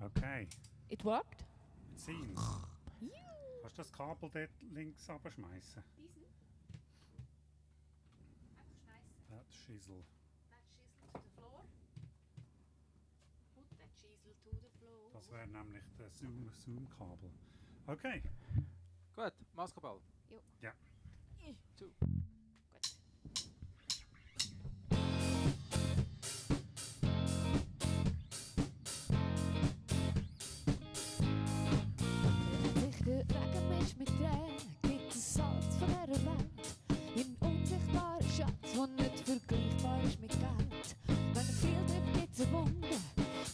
Okay. It worked? It seems. Kannst du das Kabel dort links abschmeißen? Diesen? Einfach schmeißen. That Schissel. That chisel to the floor. Put that chisel to the floor. Das wäre nämlich das Zoom-Kabel. Okay. Gut, Basketball. Jo. Ja. Zu. Gut. Sich der Regenmensch mit Tränen gibt das Salz von dieser Welt. Im unsichtbaren Schatz, der nicht vergleichbar ist mit Geld. Wenn er viel trifft, gibt's eine Wunde.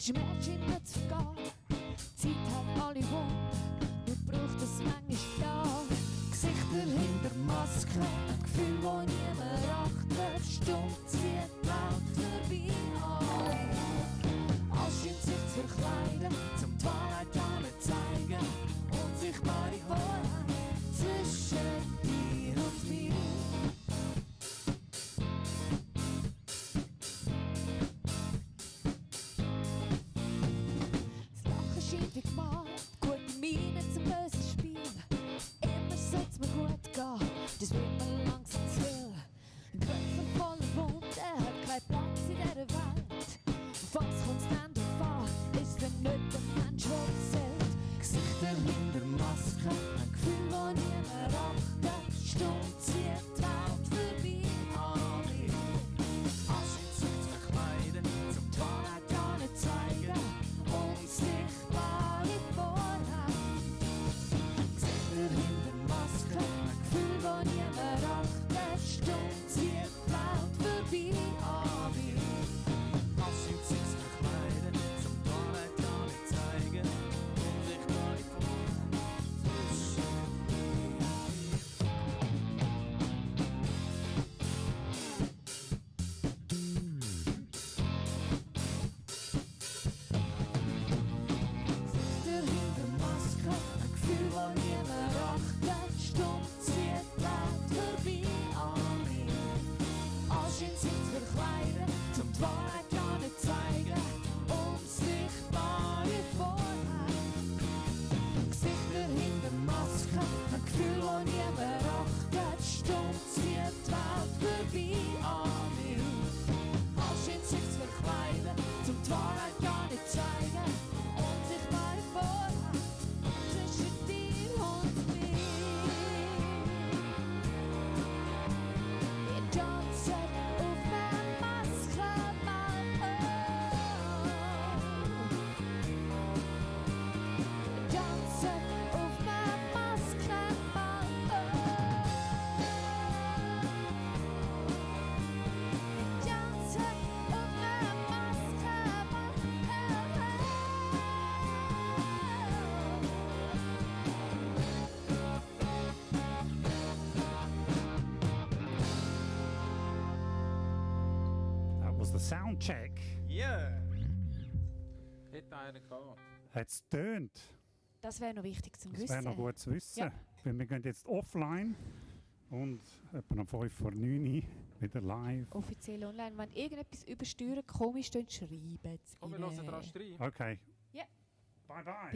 Schmerz ihn nicht zu vergehen. Die Zeit hat alle Wunden. Nur braucht es manchmal da. Gesichter hinter Masken. Ein Gefühl, das niemand achtet. Stumm zieht laut vorbei an. Als scheint sich zu verkleiden, zum die Wahrheit nicht zeigen. Unsichtbare Wahrheit zwischen dir und mir. Das Lachen scheint wie gemalt, gute Miene zum bösen Spiel. Immer soll's mir gut gehen, das wird mir langsam zu viel. Ein Körper voller Wunden hat keinen Platz in dieser Welt. Auf was kommt's denn drauf an? Ist denn nicht der Mensch, der zählt? Gesichter hinter Masken, ein Gefühl, das niemand achtet. Stumm zieht die Welt vorbei an mir. Anscheint sich zu verkleiden, zum die Wahrheit nicht zeigen. Unsichtbare Wahrheit. Gesichter hinter Masken, ein Gefühl, das niemand achtet. Stumm zieht die Welt vorbei an mir. Anscheint sich zu verkleiden, zum die Wahrheit nicht zeigen. Unsichtbare Wahrheit zwischen Gesichter hinter Masken, ein Gefühl, das niemand achtet. Stumm zieht die Welt vorbei an mir. Anscheint sich zu verkleiden, zum die Wahrheit nicht zeigen. Unsichtbare Wahrheit. Gesichter hinter Masken, ein Gefühl, das niemand achtet. Stumm zieht die Welt vorbei an mir. Anscheint sich zu verkleiden, zum die Wahrheit nicht zeigen. Unsichtbare Wahrheit zwischen dir und mir. Wir tanzen auf einer Maskenball. Wir tanzen auf einer Maskenball. Wir tanzen auf einer Maskenball. That was the sound check. Yeah! Hätte einer gehabt. Hat's tönt. Das wäre noch wichtig zum Das Wissen. wäre noch gut zu wissen. Ja. Weil wir gehen jetzt offline und etwa um 5 vor 9 Uhr wieder live. Offiziell online. Wenn irgendetwas übersteuern komisch, dann schreiben sie Komm, wir hören dran rein. Okay. Ja. Bye bye.